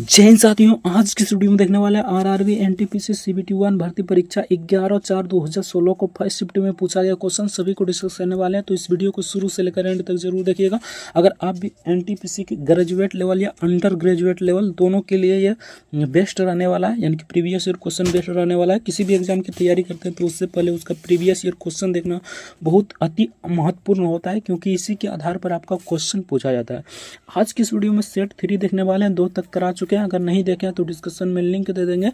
जय हिंद साथियों, आज की इस वीडियो में देखने वाले हैं आरआरबी एनटीपीसी सीबीटी 1 भर्ती परीक्षा 11/4/2016 को फर्स्ट शिफ्ट में पूछा गया क्वेश्चन सभी को डिस्कस करने वाले हैं। तो इस वीडियो को शुरू से लेकर एंड तक जरूर देखिएगा। अगर आप भी एनटीपीसी के ग्रेजुएट लेवल या अंडर ग्रेजुएट लेवल दोनों के लिए ये बेस्ट रहने वाला है, यानी कि प्रीवियस ईयर क्वेश्चन बेस्ट रहने वाला है। किसी भी एग्जाम की तैयारी करते हैं तो उससे पहले उसका प्रीवियस ईयर क्वेश्चन देखना बहुत अति महत्वपूर्ण होता है, क्योंकि इसी के आधार पर आपका क्वेश्चन पूछा जाता है। आज की इस वीडियो में सेट 3 देखने वाले हैं, 2 तक करा चुके हैं। अगर नहीं देखे हैं तो डिस्कशन में लिंक दे देंगे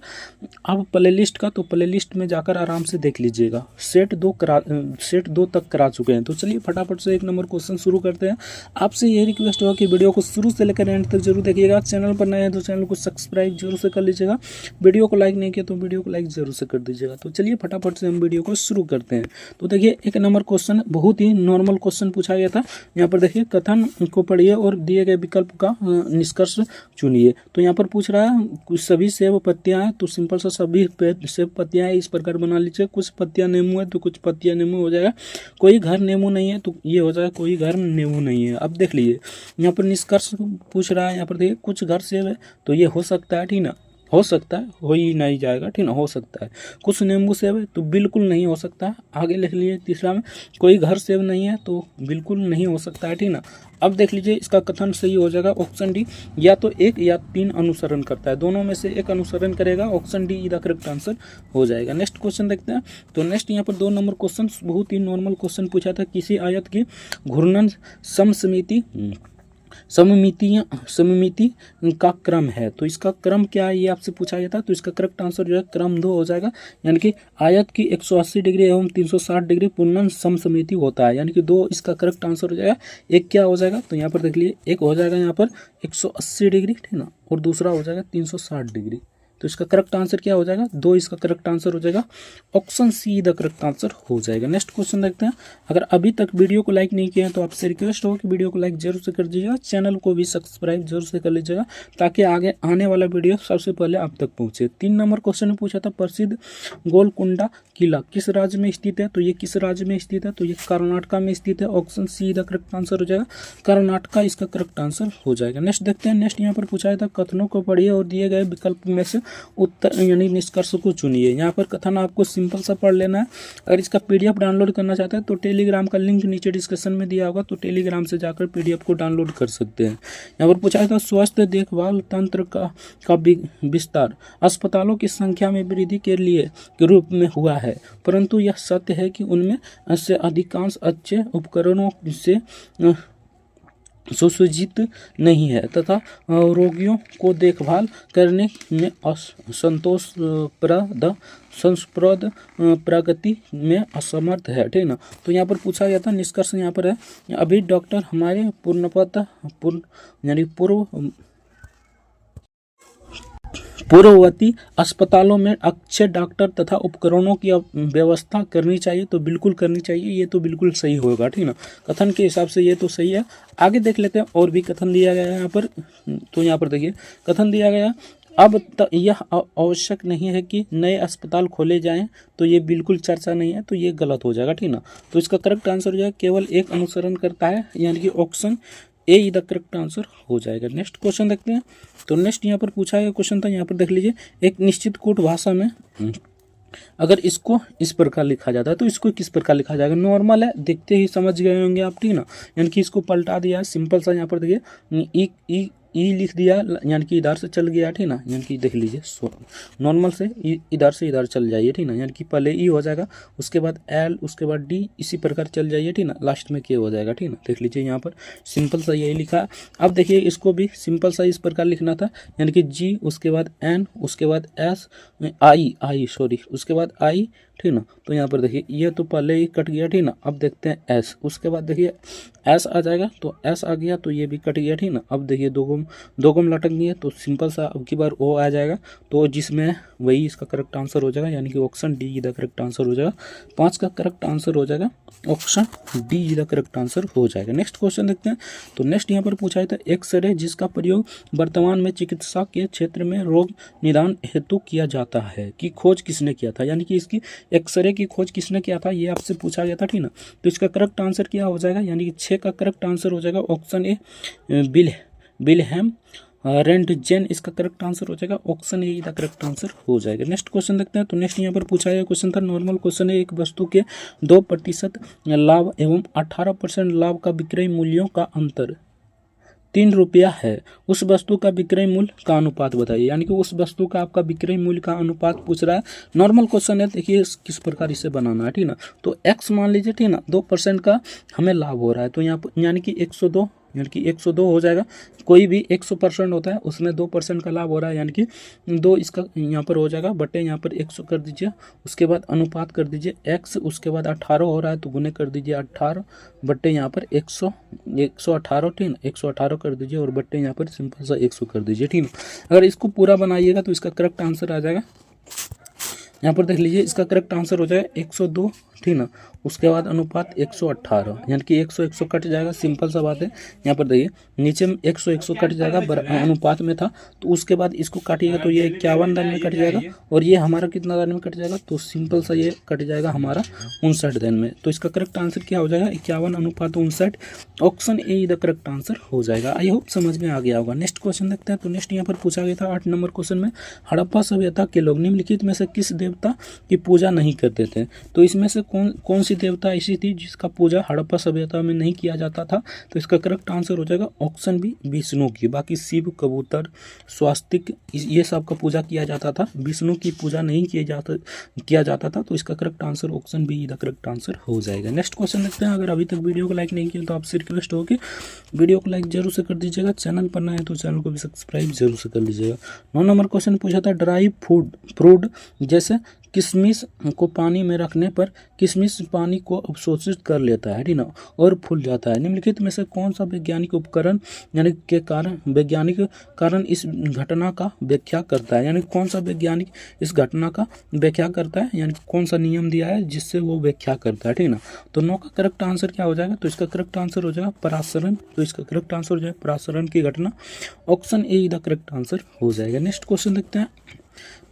अब प्लेलिस्ट का, तो प्लेलिस्ट में जाकर आराम से देख लीजिएगा। सेट 2 तक करा चुके हैं। तो चलिए फटाफट से 1 नंबर क्वेश्चन शुरू करते हैं। आपसे ये रिक्वेस्ट होगा कि वीडियो को शुरू से लेकर एंड तक जरूर देखिएगा। चैनल पर नए हैं तो चैनल को सब्सक्राइब जरूर से कर लीजिएगा। वीडियो को लाइक नहीं किया तो वीडियो को लाइक जरूर से कर दीजिएगा। तो चलिए फटाफट से हम वीडियो को शुरू करते हैं। तो देखिए 1 नंबर क्वेश्चन बहुत ही नॉर्मल क्वेश्चन पूछा गया था। यहाँ पर देखिए कथन को पढ़िए और दिए गए विकल्प का निष्कर्ष चुनिए। तो यहाँ पर पूछ रहा है कुछ सभी सेब पत्तियां हैं, तो सिंपल सा सभी सेब पत्तियां इस प्रकार बना लीजिए। कुछ पत्तियां नींबू है तो कुछ पत्तियां नींबू हो जाएगा। कोई घर नींबू नहीं है तो ये हो जाएगा कोई घर नींबू नहीं है। अब देख लीजिए यहाँ पर निष्कर्ष पूछ रहा है। यहाँ पर देखिए कुछ घर सेब है तो ये हो सकता है, ठीक ना, हो सकता है, हो ही नहीं जाएगा, ठीक ना, हो सकता है। कुछ नींबू सेब है तो बिल्कुल नहीं हो सकता है। आगे लिख लीजिए तीसरा में कोई घर सेब नहीं है तो बिल्कुल नहीं हो सकता है, ठीक ना। अब देख लीजिए इसका कथन सही हो जाएगा ऑप्शन डी, या तो 1 या 3 अनुसरण करता है, दोनों में से एक अनुसरण करेगा। Option D is the correct answer हो जाएगा। नेक्स्ट क्वेश्चन देखते हैं। तो नेक्स्ट यहाँ पर 2 नंबर क्वेश्चन बहुत ही नॉर्मल क्वेश्चन पूछा था। किसी आयत की घूर्णन सममिति का क्रम है, तो इसका क्रम क्या है ये आपसे पूछा गया था। तो इसका करेक्ट आंसर जो है क्रम 2 हो जाएगा, यानी कि आयत की 180 डिग्री एवं 360 डिग्री पूर्णन सममिति होता है, यानी कि 2 इसका करेक्ट आंसर हो जाएगा। एक क्या हो जाएगा तो यहाँ पर देख लीजिए, एक हो जाएगा यहाँ पर 180 डिग्री, ठीक ना, और दूसरा हो जाएगा 360 डिग्री। तो इसका करेक्ट आंसर क्या हो जाएगा, 2 इसका करेक्ट आंसर हो जाएगा। Option see the correct answer हो जाएगा। नेक्स्ट क्वेश्चन देखते हैं। अगर अभी तक वीडियो को लाइक नहीं किया है तो आपसे रिक्वेस्ट होगा कि वीडियो को लाइक जरूर से कर दीजिएगा। चैनल को भी सब्सक्राइब जरूर से कर लीजिएगा ताकि आगे आने वाला वीडियो सबसे पहले आप तक पहुंचे। 3 नंबर क्वेश्चन में पूछा था प्रसिद्ध गोलकुंडा किला किस राज्य में स्थित है, तो ये किस राज्य में स्थित है, तो ये कर्नाटका में स्थित है। Option see the correct answer हो जाएगा, कर्नाटका इसका करेक्ट आंसर हो जाएगा। नेक्स्ट देखते हैं। नेक्स्ट यहाँ पर पूछा था कथनों को पढ़िए और दिए गए विकल्प में से उत्तर यानी निष्कर्ष को चुनिए। यहाँ पर कथन आपको सिंपल सा पढ़ लेना है। अगर इसका पीडीएफ डाउनलोड करना चाहते हैं तो टेलीग्राम का लिंक नीचे डिस्क्रिप्शन में दिया होगा, तो टेलीग्राम से जाकर पीडीएफ को डाउनलोड कर सकते हैं। यहाँ पर पूछा था स्वास्थ्य देखभाल तंत्र का विस्तार अस्पतालों की संख्या में वृद्धि के रूप में हुआ है, परंतु यह सत्य है कि उनमें से अधिकांश अच्छे उपकरणों से सुसज्जित नहीं है तथा रोगियों को देखभाल करने में संस्प्रद प्रगति में असमर्थ है, ठीक ना। तो यहाँ पर पूछा गया था, निष्कर्ष यहाँ पर है अभी डॉक्टर हमारे पूर्ववर्ती अस्पतालों में अच्छे डॉक्टर तथा उपकरणों की व्यवस्था करनी चाहिए, तो बिल्कुल करनी चाहिए, ये तो बिल्कुल सही होगा, ठीक ना। कथन के हिसाब से ये तो सही है। आगे देख लेते हैं और भी कथन दिया गया है यहाँ पर। तो यहाँ पर देखिए कथन दिया गया अब यह आवश्यक नहीं है कि नए अस्पताल खोले जाएं, तो ये बिल्कुल चर्चा नहीं है, तो ये गलत हो जाएगा, ठीक ना। तो इसका करेक्ट आंसर जो है केवल एक अनुसरण करता है, यानी कि option A is the correct answer हो जाएगा। नेक्स्ट क्वेश्चन देखते हैं। तो नेक्स्ट यहाँ पर पूछा गया क्वेश्चन था, यहाँ पर देख लीजिए एक निश्चित कूट भाषा में अगर इसको इस प्रकार लिखा जाता है तो इसको किस प्रकार लिखा जाएगा। नॉर्मल है, देखते ही समझ गए होंगे आप, ठीक ना। यानी कि इसको पलटा दिया है सिंपल सा। यहाँ पर देखिए ई लिख दिया, यानी कि इधर से चल गया, ठीक ना। यानी कि देख लीजिए नॉर्मल से इधर से इधर चल जाइए, ठीक ना। यानी कि पहले ई हो जाएगा, उसके बाद एल, उसके बाद डी, इसी प्रकार चल जाइए, ठीक ना। लास्ट में के हो जाएगा, ठीक ना। देख लीजिए यहाँ पर सिंपल सा यही लिखा है। अब देखिए इसको भी सिंपल सा इस प्रकार लिखना था, यानी कि जी, उसके बाद एन, उसके बाद एस, उसके बाद आई, ठीक ना। तो यहाँ पर देखिए ये तो पहले ही कट गया, ठीक ना। अब देखते हैं एस, उसके बाद देखिए एस आ जाएगा, तो एस आ गया तो ये भी कट गया, ठीक ना। अब देखिए दो गुम लटक गई है, तो सिंपल सा अब की बार ओ आ जाएगा, तो जिसमें वही इसका करेक्ट आंसर हो जाएगा, यानी कि option D is the correct answer हो जाएगा। 5 का करेक्ट आंसर हो जाएगा, option D is the correct answer हो जाएगा। नेक्स्ट क्वेश्चन देखते हैं। तो नेक्स्ट यहाँ पर पूछा था एक्सरे जिसका प्रयोग वर्तमान में चिकित्सा के क्षेत्र में रोग निदान हेतु किया जाता है की खोज किसने किया था, यानी कि इसकी एक्सरे की खोज किसने किया था ये आपसे पूछा गया था, ठीक ना। तो इसका करेक्ट आंसर क्या हो जाएगा, यानी कि 6 का करेक्ट आंसर हो जाएगा ऑप्शन ए विल्हेम रेंटजेन इसका करेक्ट आंसर हो जाएगा। ऑप्शन ए का करेक्ट आंसर हो जाएगा। नेक्स्ट क्वेश्चन देखते हैं। तो नेक्स्ट यहाँ पर पूछा गया क्वेश्चन था, नॉर्मल क्वेश्चन है। एक वस्तु के 2% लाभ एवं 18% लाभ का विक्रय मूल्यों का अंतर 3 रुपया है। उस वस्तु का विक्रय मूल्य का अनुपात बताइए। यानी कि उस वस्तु का आपका विक्रय मूल्य का अनुपात पूछ रहा है। नॉर्मल क्वेश्चन है, देखिए किस प्रकार इसे बनाना है, ठीक ना। तो x मान लीजिए, ठीक ना, 2% का हमें लाभ हो रहा है, तो यहाँ पर यानी कि 102, यानी कि 102 हो जाएगा। कोई भी 100% होता है उसमें 2% का लाभ हो रहा है, यानी कि 2 इसका यहाँ पर हो जाएगा, बटे यहाँ पर 100 कर दीजिए। उसके बाद अनुपात कर दीजिए x, उसके बाद 18 हो रहा है तो गुने कर दीजिए 18 बटे यहाँ पर 118, ठीक ना, 118 कर दीजिए और बटे यहाँ पर सिंपल सा 100 कर दीजिए, ठीक ना। अगर इसको पूरा बनाइएगा तो इसका करेक्ट आंसर आ जाएगा। यहाँ पर देख लीजिए, इसका करेक्ट आंसर हो जाएगा 102, ठीक ना। उसके बाद अनुपात 118, यानी कि 100 कट जाएगा, सिंपल सा बात है। यहाँ पर देखिए नीचे में 100 कट जाएगा, अनुपात में था, तो उसके बाद इसको काटिएगा तो ये 51 दान में कट जाएगा, और ये हमारा कितना दान में कट जाएगा, तो सिंपल सा ये कट जाएगा हमारा 59 दान में। तो इसका करेक्ट आंसर क्या हो जाएगा, 51:59। Option A the correct answer हो जाएगा। आई होप समझ में आ गया होगा। नेक्स्ट क्वेश्चन देखते हैं। तो नेक्स्ट यहाँ पर पूछा गया था 8 नंबर क्वेश्चन में, हड़प्पा सभ्यता के लोग निम्नलिखित में से किस देवता की पूजा नहीं करते थे। तो इसमें से कौन सी देवता ऐसी थी जिसका पूजा हड़प्पा सभ्यता में नहीं किया जाता था। तो इसका करेक्ट आंसर हो जाएगा ऑप्शन बी, विष्णु की। बाकी शिव, कबूतर, स्वास्तिक, ये सब का पूजा किया जाता था, विष्णु की पूजा नहीं किया जाता था। तो इसका correct answer option be the correct answer हो जाएगा। नेक्स्ट क्वेश्चन देखते हैं। अगर अभी तक वीडियो को लाइक नहीं किया तो आपसे रिक्वेस्ट होगी वीडियो को लाइक जरूर से कर दीजिएगा। चैनल पर नया है तो चैनल को भी सब्सक्राइब जरूर से कर लीजिएगा। 9 नंबर क्वेश्चन पूछा था, ड्राई फ्रूट जैसे किशमिश को पानी में रखने पर किशमिश पानी को अवशोषित कर लेता है, ठीक ना, और फूल जाता है। निम्नलिखित में से कौन सा वैज्ञानिक उपकरण यानी के कारण वैज्ञानिक कारण इस घटना का व्याख्या करता है। यानी कौन सा वैज्ञानिक इस घटना का व्याख्या करता है, यानी कौन सा नियम दिया है जिससे वो व्याख्या करता है, ठीक ना। तो 9 का करेक्ट आंसर क्या हो जाएगा, तो इसका करेक्ट आंसर हो जाएगा पराशरण। तो इसका करेक्ट आंसर हो जाएगा पराशरण की घटना। Option A the correct answer हो जाएगा। नेक्स्ट क्वेश्चन देखते हैं।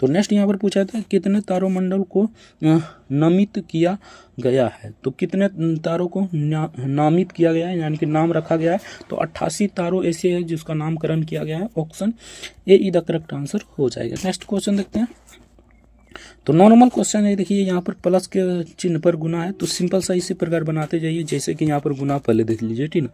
तो नेक्स्ट यहाँ पर पूछा था, कितने तारोमंडल को नामित किया गया है। तो कितने तारों को नामित किया गया है, यानी कि नाम रखा गया है। तो 88 तारों ऐसे है जिसका नामकरण किया गया है। Option A the correct answer हो जाएगा। नेक्स्ट क्वेश्चन देखते हैं। तो नॉर्मल क्वेश्चन है, देखिए यहाँ पर प्लस के चिन्ह पर गुना है, तो सिंपल सा इसी प्रकार बनाते जाइए। जैसे कि यहाँ पर गुना पहले देख लीजिए, ठीक ना।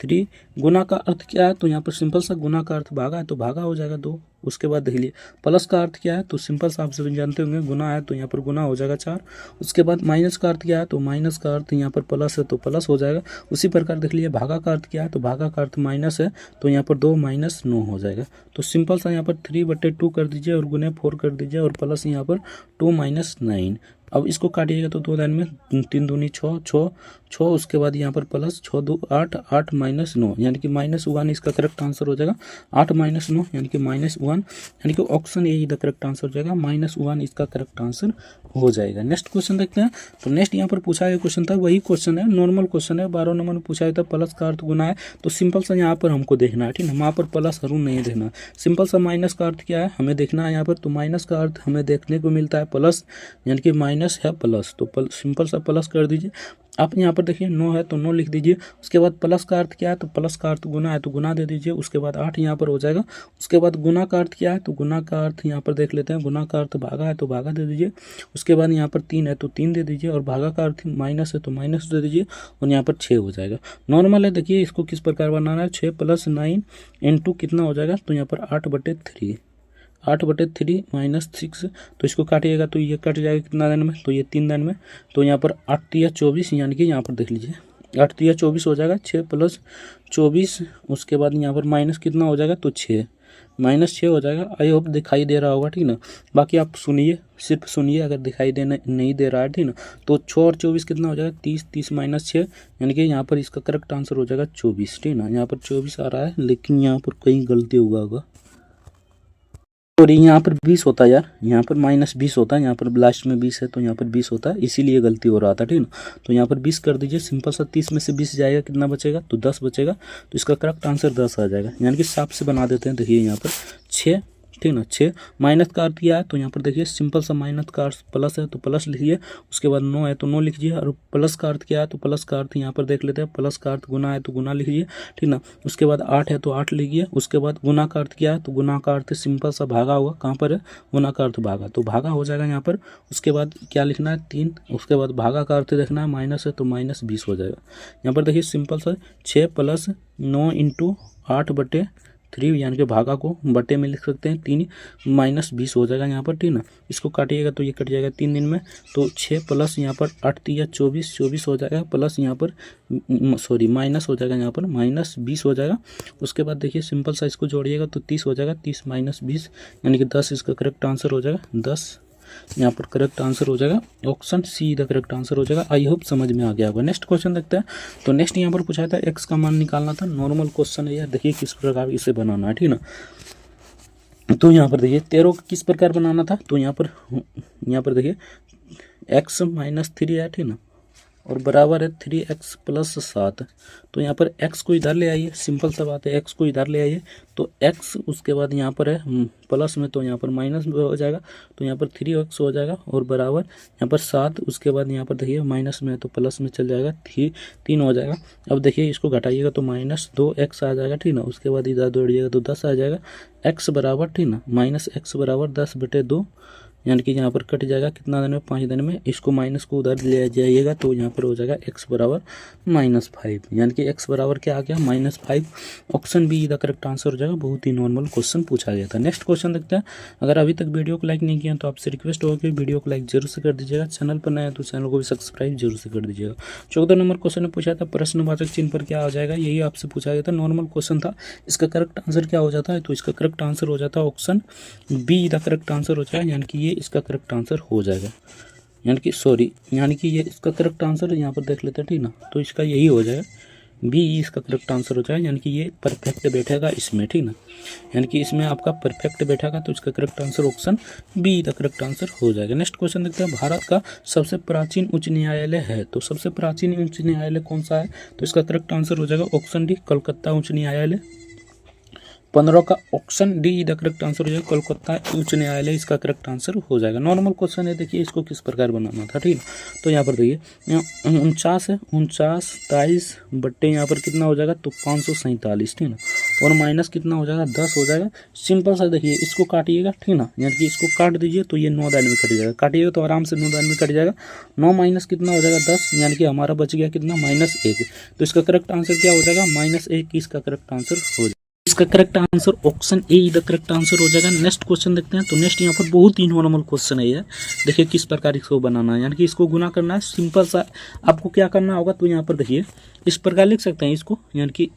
3 गुना का अर्थ क्या है, तो यहाँ पर सिंपल सा गुना का अर्थ भागा है तो भागा हो जाएगा 2। उसके बाद देख लीजिए प्लस का अर्थ क्या है, तो सिंपल सा आप सभी जानते होंगे गुना है तो यहाँ पर गुना हो जाएगा 4। उसके बाद माइनस का अर्थ क्या है, तो माइनस का अर्थ यहाँ पर प्लस है तो प्लस हो जाएगा। उसी प्रकार देख लीजिए भागा का अर्थ क्या है, तो भागा का अर्थ माइनस है तो यहाँ पर 2 - 9 हो जाएगा। तो सिंपल सा यहाँ पर 3/2 कर दीजिए और गुने 4 कर दीजिए और प्लस यहाँ पर 2 - 9। अब इसको काटिएगा तो 2 दान में 3 दूनी 6 6 6। उसके बाद यहाँ पर प्लस 6 2 8 8 - 9, यानी कि -1 इसका करेक्ट आंसर हो जाएगा। 8 - 9 यानी कि -1, यानी कि option A the correct answer हो जाएगा। -1 इसका करेक्ट आंसर हो जाएगा। नेक्स्ट क्वेश्चन देखते हैं। तो नेक्स्ट यहाँ पर पूछा गया क्वेश्चन था, वही क्वेश्चन है, नॉर्मल क्वेश्चन है। 12 नंबर में पूछा गया था प्लस का अर्थ गुना है, तो सिंपल सा यहाँ पर हमको देखना है, ठीक है। वहाँ पर प्लस हरू नहीं देखना। सिंपल सा माइनस का अर्थ क्या है हमें देखना है यहाँ पर। तो माइनस का अर्थ हमें देखने को मिलता है प्लस, यानी कि माइनस है प्लस, तो सिंपल सा प्लस कर दीजिए। आप यहाँ पर देखिए 9 है तो 9 लिख दीजिए। उसके बाद प्लस का अर्थ क्या है, तो प्लस का अर्थ गुना है तो गुना दे दीजिए। उसके बाद 8 यहाँ पर हो जाएगा। उसके बाद गुना का अर्थ क्या है, तो गुना का अर्थ यहाँ पर देख लेते हैं। गुना का अर्थ भागा है तो भागा दे दीजिए। उसके बाद यहाँ पर 3 है तो 3 दे दीजिए और भागा का अर्थ माइनस है तो माइनस दे दीजिए और यहाँ पर 6 हो जाएगा। नॉर्मल है, देखिए इसको किस प्रकार बनाना है। 6 + 9 × कितना हो जाएगा, तो यहाँ पर 8/3 8/3 - 6। तो इसको काटिएगा तो ये कट जाएगा कितना दिन में, तो ये 3 दिन में। तो यहाँ पर 8 × 24, यानी कि यहाँ पर देख लीजिए 8 × 24 हो जाएगा। 6 + 24, उसके बाद यहाँ पर माइनस कितना हो जाएगा, तो 6 -6 हो जाएगा। आई होप दिखाई दे रहा होगा, ठीक ना। बाकी आप सुनिए, सिर्फ सुनिए, अगर दिखाई देना नहीं दे रहा है, ठीक ना। तो 6 और 24 कितना हो जाएगा, 30 30 - 6, यानी कि यहाँ पर इसका करेक्ट आंसर हो जाएगा 24, ठीक ना। यहाँ पर 24 आ रहा है लेकिन यहाँ पर कहीं गलती होगा और यहाँ पर 20 होता है यार, यहाँ पर -20 होता है, यहाँ पर लास्ट में 20 है तो यहाँ पर 20 होता है, इसीलिए गलती हो रहा था, ठीक ना। तो यहाँ पर 20 कर दीजिए। सिंपल सा 30 में से 20 जाएगा, कितना बचेगा, तो 10 बचेगा। तो इसका करेक्ट आंसर 10 आ जाएगा, यानी कि साफ से बना देते हैं। देखिए यहाँ पर 6 ठीक ना। 6 माइनस का अर्थ क्या है, तो यहाँ पर देखिए सिंपल सा माइनस का अर्थ प्लस है तो प्लस लिखिए, उसके बाद 9 है तो 9 लिखिए, और प्लस का अर्थ क्या है, तो प्लस का अर्थ यहाँ पर देख लेते हैं, प्लस का अर्थ गुना है तो गुना लिखिए, ठीक ना। उसके बाद 8 है तो 8 लिखिए, उसके बाद गुना का अर्थ क्या है, तो गुना का अर्थ सिंपल सा भागा हुआ, कहाँ पर है, गुना का अर्थ भागा, तो भागा हो जाएगा यहाँ पर। उसके बाद क्या लिखना है 3, उसके बाद भागा का अर्थ देखना है माइनस है तो माइनस 20 हो जाएगा। यहाँ पर देखिए सिंपल सा 6 + 9 × 8/3, यानी कि भागा को बटे में लिख सकते हैं 3 - 20 हो जाएगा यहाँ पर, ठीक ना। इसको काटिएगा तो ये कट जाएगा 3 दिन में, तो 6 प्लस यहाँ पर 8 × 24 हो जाएगा, प्लस यहाँ पर सॉरी माइनस हो जाएगा यहाँ पर -20 हो जाएगा। उसके बाद देखिए सिंपल सा इसको जोड़िएगा तो 30 हो जाएगा, 30 - 20 यानी कि 10 इसका करेक्ट आंसर हो जाएगा। 10 यहाँ पर करेक्ट आंसर हो जाएगा, option see the correct answer हो जाएगा। आई होप समझ में आ गया होगा। नेक्स्ट क्वेश्चन देखते हैं। तो नेक्स्ट यहाँ पर पूछा था एक्स का मान निकालना था, नॉर्मल क्वेश्चन है यार, देखिए किस प्रकार इसे बनाना है, ठीक ना। तो यहाँ पर देखिए 13 को किस प्रकार बनाना था, तो यहाँ पर देखिए x - 3 है, ठीक ना, और बराबर है 3x + 7। तो यहाँ पर x को इधर ले आइए, सिंपल सा बात है, x को इधर ले आइए तो x, उसके बाद यहाँ पर है प्लस में तो यहाँ पर माइनस में हो जाएगा, तो यहाँ पर 3x हो जाएगा, और बराबर यहाँ पर 7, उसके बाद यहाँ पर देखिए माइनस में है तो प्लस में चल जाएगा, 3 हो जाएगा। अब देखिए इसको घटाइएगा तो -2x आ जाएगा, ठीक ना। उसके बाद इधर जोड़िएगा तो 10 आ जाएगा, x बराबर, ठीक ना, -x बराबर 10/2, यानी कि यहाँ पर कट जाएगा कितना दिन में, 5 दिन में। इसको माइनस को उधर ले जाइएगा तो यहाँ पर हो जाएगा x बराबर -5, यानी कि x बराबर क्या आ गया, -5। Option be the correct answer हो जाएगा। बहुत ही नॉर्मल क्वेश्चन पूछा गया था। नेक्स्ट क्वेश्चन देखते हैं। अगर अभी तक वीडियो को लाइक नहीं किया तो आपसे रिक्वेस्ट होगा कि वीडियो को लाइक जरूर से कर दीजिएगा, चैनल पर नया है तो चैनल को भी सब्सक्राइब जरूर से कर दीजिएगा। 14 नंबर क्वेश्चन में पूछा था प्रश्नवाचक चिन्ह पर क्या आ जाएगा, यही आपसे पूछा गया था, नॉर्मल क्वेश्चन था। इसका करेक्ट आंसर क्या हो जाता है, तो इसका करेक्ट आंसर हो जाता है option be the correct answer हो जाएगा, यानी कि ये इसका करेक्ट आंसर हो जाएगा, यानी कि ये इसका करेक्ट आंसर यहाँ पर देख लेते हैं, ठीक ना। तो इसका यही हो जाएगा, बी इसका करेक्ट आंसर हो जाएगा, यानी कि ये परफेक्ट बैठेगा इसमें, ठीक ना, यानी कि इसमें आपका परफेक्ट बैठेगा, तो इसका correct answer option be the correct answer हो जाएगा। नेक्स्ट क्वेश्चन देखते हैं। भारत का सबसे प्राचीन उच्च न्यायालय है, तो सबसे प्राचीन उच्च न्यायालय कौन सा है, तो इसका करेक्ट आंसर हो जाएगा ऑप्शन डी कलकत्ता उच्च न्यायालय। 15 का option D the correct answer हो जाएगा, कोलकाता उच्च न्यायालय इसका करेक्ट आंसर हो जाएगा। नॉर्मल क्वेश्चन है, देखिए इसको किस प्रकार बनाना था, ठीक है। तो यहाँ पर देखिए 49 है, 49 23 बट्टे यहाँ पर कितना हो जाएगा, तो 547, ठीक ना, और माइनस कितना हो जाएगा, 10 हो जाएगा। सिंपल सा देखिए इसको काटिएगा, ठीक ना, यानी कि इसको काट दीजिए तो ये 9 दान में कट जाएगा, काटिएगा तो आराम से 9 दान में कट जाएगा। 9 माइनस कितना हो जाएगा, 10, यानी कि हमारा बच गया कितना, -1। तो इसका करेक्ट आंसर क्या हो जाएगा, -1 इसका करेक्ट आंसर हो जाएगा। इसका correct answer option A the correct answer हो जाएगा। नेक्स्ट क्वेश्चन देखते हैं। तो नेक्स्ट यहाँ पर बहुत ही नॉर्मल क्वेश्चन है ये, देखिए किस प्रकार इसको बनाना है, यानी कि इसको गुना करना है। सिंपल सा आपको क्या करना होगा, तो यहाँ पर देखिए इस प्रकार लिख सकते हैं इसको, यानी कि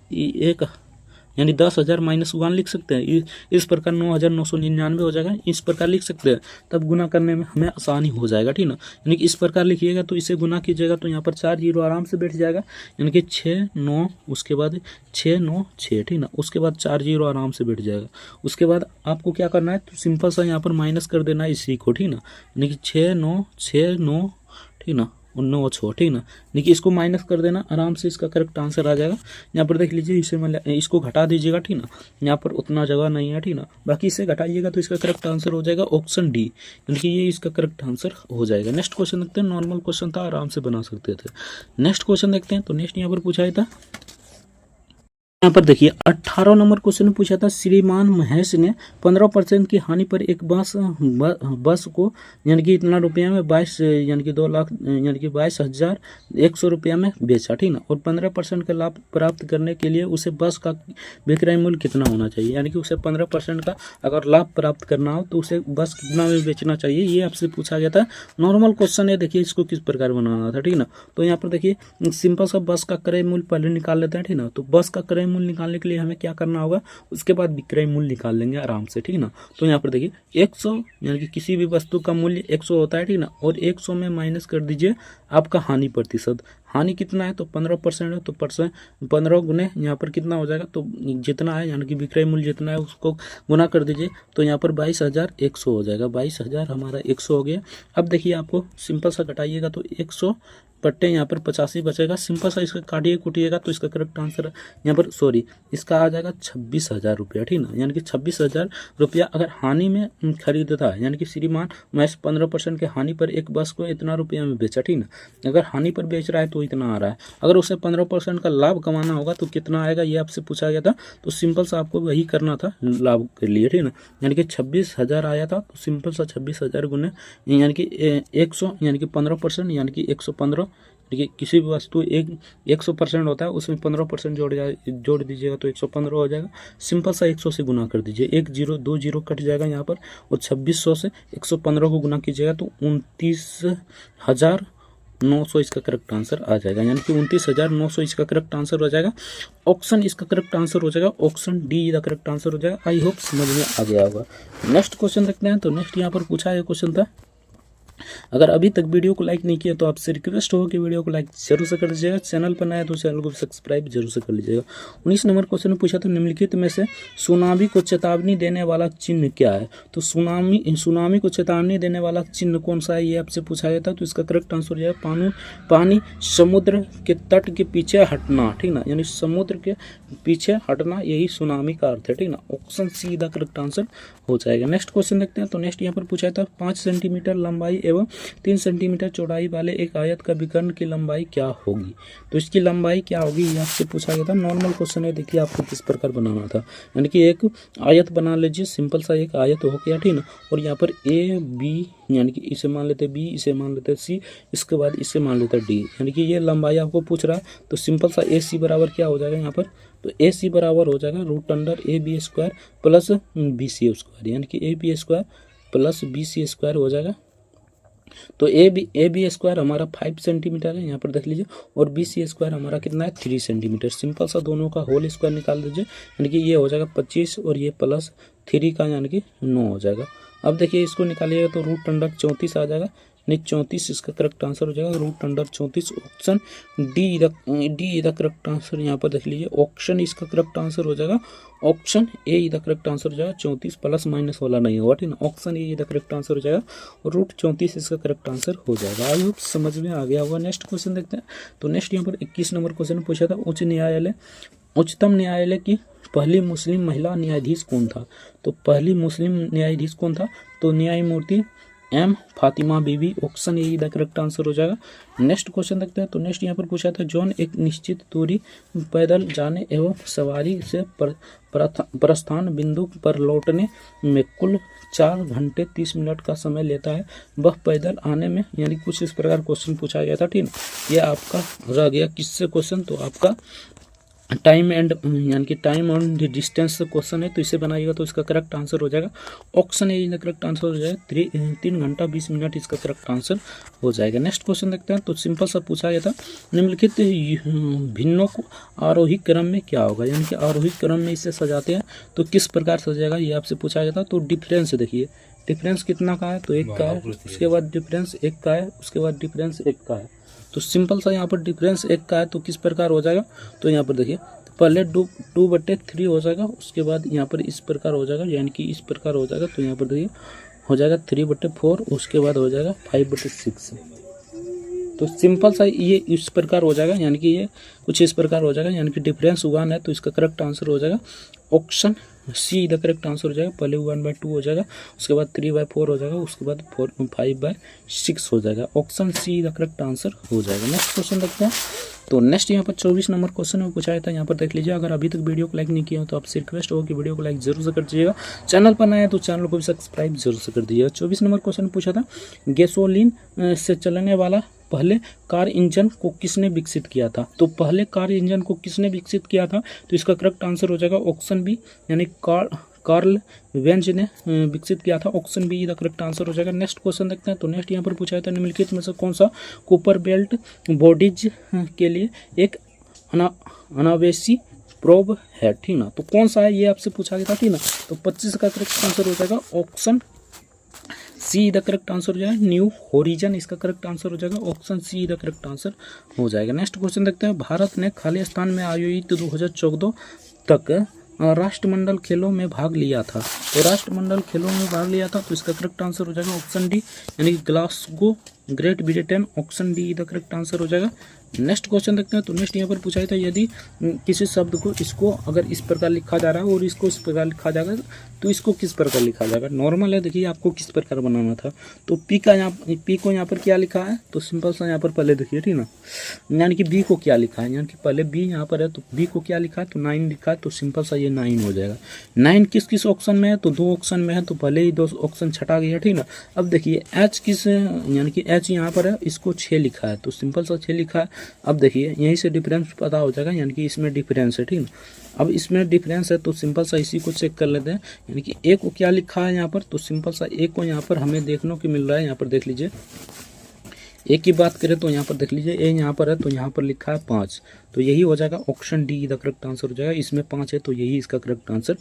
10,000 - 1 लिख सकते हैं। इस प्रकार 9,999 हो जाएगा, इस प्रकार लिख सकते हैं, तब गुना करने में हमें आसानी हो जाएगा, ठीक ना। यानी कि इस प्रकार लिखिएगा तो इसे गुना कीजिएगा तो यहाँ पर 4 जीरो आराम से बैठ जाएगा, यानी कि 6 9, उसके बाद 6 9 6, ठीक ना, उसके बाद 4 जीरो आराम से बैठ जाएगा। उसके बाद आपको क्या करना है, तो सिंपल सा यहाँ पर माइनस कर देना है इसी को, ठीक ना, यानी कि 6 9, ठीक ना, 9 6, ठीक ना, देखिए इसको माइनस कर देना, आराम से इसका करेक्ट आंसर आ जाएगा। यहाँ पर देख लीजिए, इसे इसको घटा दीजिएगा, ठीक ना, यहाँ पर उतना जगह नहीं है, ठीक ना, बाकी इसे घटाइएगा तो इसका करेक्ट आंसर हो जाएगा ऑप्शन डी, यानी कि ये इसका करेक्ट आंसर हो जाएगा। नेक्स्ट क्वेश्चन देखते हैं। नॉर्मल क्वेश्चन था, आराम से बना सकते थे। नेक्स्ट क्वेश्चन देखते हैं। तो नेक्स्ट यहाँ पर पूछा था, यहाँ पर देखिए 18 नंबर क्वेश्चन में पूछा था, श्रीमान महेश ने 15% की हानि पर एक बस को यानी कि इतना रुपया में 22 यानी कि 2 लाख यानी कि 22,100 रुपया में बेचा, ठीक ना, और 15% का लाभ प्राप्त करने के लिए उसे बस का विक्रय मूल्य कितना होना चाहिए, यानी कि उसे 15% का अगर लाभ प्राप्त करना हो तो उसे बस कितना में बेचना चाहिए, ये आपसे पूछा गया था। नॉर्मल क्वेश्चन है, देखिए इसको किस प्रकार बनाना था, ठीक ना। तो यहाँ पर देखिए सिंपल सा बस का क्रय मूल्य पहले निकाल लेते हैं, ठीक ना। तो बस का क्रय मूल्य निकालने के लिए हमें क्या करना होगा, उसके बाद विक्रय मूल्य निकाल लेंगे आराम से, ठीक ना। तो यहाँ पर देखिए 100 यानी कि किसी भी वस्तु का मूल्य 100 होता है, ठीक ना, और 100 में माइनस कर दीजिए आपका हानि प्रतिशत। हानि कितना है तो 15% है, तो 15 गुने यहाँ पर कितना हो जाएगा, तो जितना है यानी कि विक्रय मूल्य जितना है उसको गुना कर दीजिए, तो यहाँ पर 22,100 हो जाएगा। 22,000 हमारा 100 हो गया। अब देखिए आपको सिंपल सा घटाइएगा तो 100 बट्टे यहाँ पर 85 बचेगा। सिंपल सा इसका काटिए कुटिएगा तो इसका करेक्ट आंसर यहाँ पर इसका आ जाएगा 26,000 रुपया, ठीक ना। यानी कि 26,000 रुपया अगर हानि में खरीदता है, यानी कि श्रीमान महज 15% के हानि पर एक बस को इतना रुपया में बेचा, ठीक ना। अगर हानि पर बेच रहा है तो इतना आ रहा है, अगर उसे 15% का लाभ कमाना होगा तो कितना आएगा, ये आपसे पूछा गया था। तो सिंपल सा आपको वही करना था लाभ के लिए, ठीक ना। यानी कि 26,000 आया था, तो सिंपल सा 26,000 गुने यानी कि 100 यानी कि 15% यानी कि 115। देखिए किसी भी वस्तु 100% होता है, उसमें 15% जोड़ दीजिएगा तो 115 हो जाएगा। सिंपल सा 100 से गुना कर दीजिए, 1 0 2 0 कट जाएगा यहाँ पर, और 2600 से 115 को गुना कीजिएगा तो 29,900 इसका करेक्ट आंसर आ जाएगा। यानी कि 29,900 इसका करेक्ट आंसर हो जाएगा। ऑप्शन इसका करेक्ट आंसर हो जाएगा, ऑप्शन डी का करेक्ट आंसर हो जाएगा। आई होप समझ में आ गया होगा। नेक्स्ट क्वेश्चन देखते हैं। तो नेक्स्ट यहाँ पर पूछा है क्वेश्चन था, अगर अभी तक वीडियो को लाइक नहीं किया तो आपसे रिक्वेस्ट हो कि वीडियो को लाइक जरूर से कर दीजिएगा। चैनल पर नया है तो चैनल को सब्सक्राइब जरूर से कर लीजिएगा। 19 नंबर क्वेश्चन में पूछा था, निम्नलिखित में से सुनामी को चेतावनी देने वाला चिन्ह क्या है। तो सुनामी को चेतावनी देने वाला चिन्ह कौन सा है, ये आपसे पूछा गया था। तो इसका करेक्ट आंसर हो जाएगा पानी समुद्र के तट के पीछे हटना, ठीक ना। यानी समुद्र के पीछे हटना, यही सुनामी का अर्थ है, ठीक ना। ऑप्शन सी का करेक्ट आंसर हो जाएगा। नेक्स्ट क्वेश्चन देखते हैं। तो नेक्स्ट यहाँ पर पूछा था, 5 सेंटीमीटर लंबाई एवं 3 सेंटीमीटर चौड़ाई वाले एक आयत का विकर्ण की लंबाई क्या होगी। तो इसकी लंबाई क्या होगी, ये आपसे पूछा गया था। नॉर्मल क्वेश्चन है, देखिए आपको किस प्रकार बनाना था। यानी कि एक आयत बना लीजिए, सिंपल सा एक आयत हो गया, ठीक ना। और यहाँ पर ए बी, यानी कि इसे मान लेते बी, इसे मान लेते सी, इसके बाद इसे मान लेते डी। यानी कि ये लंबाई आपको पूछ रहा है, तो सिंपल सा ए सी बराबर क्या हो जाएगा यहाँ पर, तो ए सी बराबर हो जाएगा √√AB² प्लस BC², यानी कि AB² प्लस BC² हो जाएगा। तो AB² हमारा 5 सेंटीमीटर है, यहाँ पर देख लीजिए, और BC² हमारा कितना है 3 सेंटीमीटर। सिंपल सा दोनों का होल स्क्वायर निकाल दीजिए, यानी कि ये हो जाएगा 25 और ये प्लस 3 का यानी कि 9 हो जाएगा। अब देखिए इसको निकालिएगा तो √34 आ जाएगा, नहीं 34 इसका करेक्ट आंसर हो जाएगा। √34 ऑप्शन डी का करेक्ट आंसर यहाँ पर देख लीजिए। ऑप्शन इसका करेक्ट आंसर हो जाएगा, ऑप्शन ए का करेक्ट आंसर हो जाएगा। 34 प्लस माइनस वाला नहीं होगा, ठीक ना। ऑप्शन ए का करेक्ट आंसर हो जाएगा, और √34 इसका करेक्ट आंसर हो जाएगा। आई होप समझ में आ गया होगा। नेक्स्ट क्वेश्चन देखते हैं। तो नेक्स्ट यहाँ पर 21 नंबर क्वेश्चन पूछा था, उच्चतम न्यायालय की पहली मुस्लिम महिला न्यायाधीश कौन था। तो पहली मुस्लिम न्यायाधीश कौन था, तो न्यायमूर्ति M Fatima Bibi. Option A का करेक्ट आंसर हो जाएगा। नेक्स्ट क्वेश्चन देखते हैं। तो नेक्स्ट यहाँ पर पूछा था, जॉन एक निश्चित दूरी पैदल जाने एवं सवारी से प्रस्थान बिंदु पर लौटने में कुल 4 घंटे 30 मिनट का समय लेता है, वह पैदल आने में, यानी कुछ इस प्रकार क्वेश्चन पूछा गया था, ठीक है। ये आपका रह गया किससे क्वेश्चन, तो आपका टाइम एंड यानी कि टाइम और डिस्टेंस से क्वेश्चन है, तो इसे बनाइएगा तो इसका करेक्ट आंसर हो जाएगा। ऑप्शन ए करेक्ट आंसर हो जाएगा, 3 घंटा 20 मिनट इसका करेक्ट आंसर हो जाएगा। नेक्स्ट क्वेश्चन देखते हैं। तो सिंपल सा पूछा गया था, निम्नलिखित भिन्नों को आरोही क्रम में क्या होगा, यानी कि आरोही क्रम में इसे सजाते हैं तो किस प्रकार सजाएगा, ये आपसे पूछा गया था। तो डिफरेंस देखिए, डिफरेंस कितना का है, तो 1 का है, उसके बाद डिफरेंस 1 का है, उसके बाद डिफरेंस 1 का है। तो सिंपल सा यहाँ पर डिफरेंस 1 का है, तो किस प्रकार हो जाएगा, तो यहाँ पर देखिए पहले 2/3 हो जाएगा, उसके बाद यहाँ पर इस प्रकार हो जाएगा, यानी कि इस प्रकार हो जाएगा। तो यहाँ पर देखिए हो जाएगा 3/4, उसके बाद हो जाएगा 5/6। तो सिंपल सा ये इस प्रकार हो जाएगा, यानी कि ये कुछ इस प्रकार हो जाएगा, यानी कि डिफरेंस 1 है, तो इसका करेक्ट आंसर हो जाएगा ऑप्शन सी का करेक्ट आंसर हो जाएगा। पहले 1/2 हो जाएगा, उसके बाद 3/4 हो जाएगा, उसके बाद 5/6 हो जाएगा। ऑप्शन सी का करेक्ट आंसर हो जाएगा। नेक्स्ट क्वेश्चन देखते हैं। तो नेक्स्ट यहाँ पर 24 नंबर क्वेश्चन में पूछा था, यहाँ पर देख लीजिए। अगर अभी तक वीडियो को लाइक नहीं किया हो तो आपसे रिक्वेस्ट हो कि वीडियो को लाइक जरूर से कर दीजिएगा। चैनल पर नया है तो चैनल को भी सब्सक्राइब जरूर से कर दीजिएगा। 24 नंबर क्वेश्चन पूछा था, गैसोलीन से चलने वाला पहले कार इंजन को किसने विकसित किया था। तो पहले कार इंजन को किसने विकसित किया था, तो इसका करेक्ट आंसर हो जाएगा ऑप्शन बी, यानी कार्ल वेंज ने विकसित किया था। ऑप्शन बी का करेक्ट आंसर हो जाएगा। नेक्स्ट क्वेश्चन देखते हैं। तो नेक्स्ट यहाँ पर पूछा था, निम्नलिखित में से कौन सा कूपर बेल्ट बॉडीज के लिए एक अनावेशी प्रोब है, ठीक ना। तो कौन सा है ये आपसे पूछा गया था, ठीक ना। तो 25 का करेक्ट आंसर हो जाएगा option see the correct answer हो जाएगा। न्यू होरिजन इसका करेक्ट आंसर हो जाएगा। Option see the correct answer हो जाएगा। नेक्स्ट क्वेश्चन देखते हैं। भारत ने खालिस्तान में आयोजित 2014 तक राष्ट्रमंडल खेलों में भाग लिया था। तो राष्ट्रमंडल खेलों में भाग लिया था तो इसका करेक्ट आंसर हो जाएगा ऑप्शन डी, यानी कि Glasgow, great Britain. Option D the correct answer हो जाएगा। नेक्स्ट क्वेश्चन देखते हैं। तो नेक्स्ट यहाँ पर पूछा था, यदि किसी शब्द को इसको अगर इस प्रकार लिखा जा रहा है और इसको इस प्रकार लिखा जाएगा तो इसको किस प्रकार लिखा जाएगा। नॉर्मल है, देखिए आपको किस प्रकार बनाना था। तो पी को यहाँ पर क्या लिखा है, तो सिंपल सा यहाँ पर पहले देखिए, ठीक ना, यानी कि बी को क्या लिखा है, यानी कि पहले बी यहाँ पर है तो बी को क्या लिखा है, तो 9 लिखा है, तो सिंपल सा ये 9 हो जाएगा। 9 किस किस ऑप्शन में है, तो 2 ऑप्शन में है, तो पहले ही 2 ऑप्शन छटा गया, ठीक ना। अब देखिए एच किस, यानी कि एच यहाँ पर है, इसको 6 लिखा है, तो सिंपल सा 6 लिखा है। अब देखिए यहीं से डिफरेंस पता हो जाएगा, यानी कि इसमें डिफरेंस है, ठीक ना। अब इसमें डिफरेंस है तो सिंपल सा इसी को चेक कर लेते हैं, यानी कि ए को क्या लिखा है यहाँ पर, तो सिंपल सा ए को यहाँ पर हमें देखने को मिल रहा है, यहाँ पर देख लीजिए। ए की बात करें तो यहाँ पर देख लीजिए, ए यहाँ पर है तो यहाँ पर लिखा है 5, तो यही हो जाएगा option D the correct answer हो जाएगा। इसमें 5 है तो यही इसका करेक्ट आंसर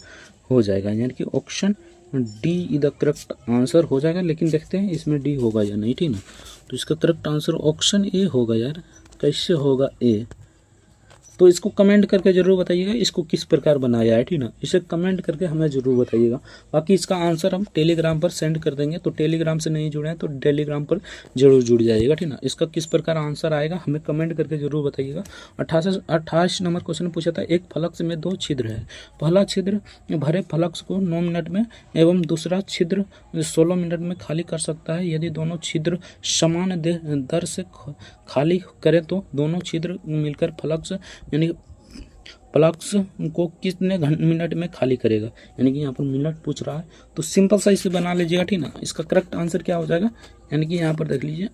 हो जाएगा, यानी कि option D the correct answer हो जाएगा। लेकिन देखते हैं इसमें डी होगा या नहीं, ठीक ना। तो इसका करेक्ट आंसर ऑप्शन ए होगा। यार कैसे होगा ए, तो इसको कमेंट करके ज़रूर बताइएगा इसको किस प्रकार बनाया है, ठीक ना। इसे कमेंट करके हमें ज़रूर बताइएगा। बाकी इसका आंसर हम टेलीग्राम पर सेंड कर देंगे, तो टेलीग्राम से नहीं जुड़े हैं तो टेलीग्राम पर जरूर जुड़ जाइएगा, ठीक ना। इसका किस प्रकार आंसर आएगा हमें कमेंट करके ज़रूर बताइएगा। 28 नंबर क्वेश्चन पूछा था, एक फलक में 2 छिद्र है, पहला छिद्र भरे फलक को 9 मिनट में एवं दूसरा छिद्र 16 मिनट में खाली कर सकता है। यदि दोनों छिद्र समान दर से खाली करें तो दोनों छिद्र मिलकर फलक यानी प्लग्स को कितने मिनट में खाली करेगा, यानी कि यहाँ पर मिनट पूछ रहा है, तो सिंपल सा इसे बना लीजिएगा, ठीक ना। इसका करेक्ट आंसर क्या हो जाएगा, यानी कि यहाँ पर देख लीजिए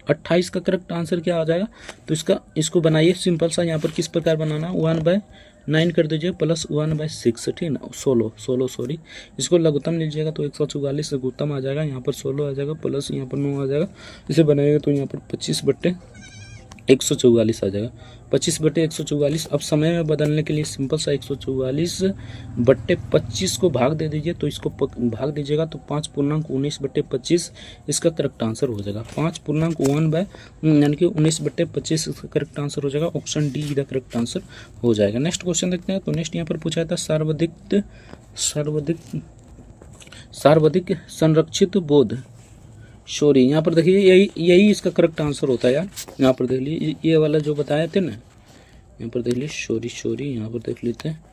28 का करेक्ट आंसर क्या हो जाएगा, तो इसको बनाइए सिंपल सा। यहाँ पर किस प्रकार बनाना, 1/9 कर दीजिए प्लस 1/6, ठीक ना, 16 सॉरी, इसको लघुत्तम लीजिएगा तो 144 लघुत्तम आ जाएगा, यहाँ पर 16 आ जाएगा प्लस यहाँ पर 9 आ जाएगा। इसे बनाइएगा तो यहाँ पर 25/144 आ जाएगा, 25/144। अब समय में बदलने के लिए सिंपल सा 144/25 को भाग दे दीजिए, तो इसको भाग दीजिएगा तो 5.19/25 इसका करेक्ट आंसर हो जाएगा। 5.1 यानी कि 19/25 इसका करेक्ट आंसर हो जाएगा। Option D the correct answer हो जाएगा। नेक्स्ट क्वेश्चन देखते हैं। तो नेक्स्ट यहाँ पर पूछा था, सर्वाधिक संरक्षित बोध सॉरी, यहाँ पर देखिए यही इसका करेक्ट आंसर होता है यार। यहाँ पर देख लीजिए ये वाला जो बताए थे ना, यहाँ पर देख लीजिए सॉरी यहाँ पर देख लेते हैं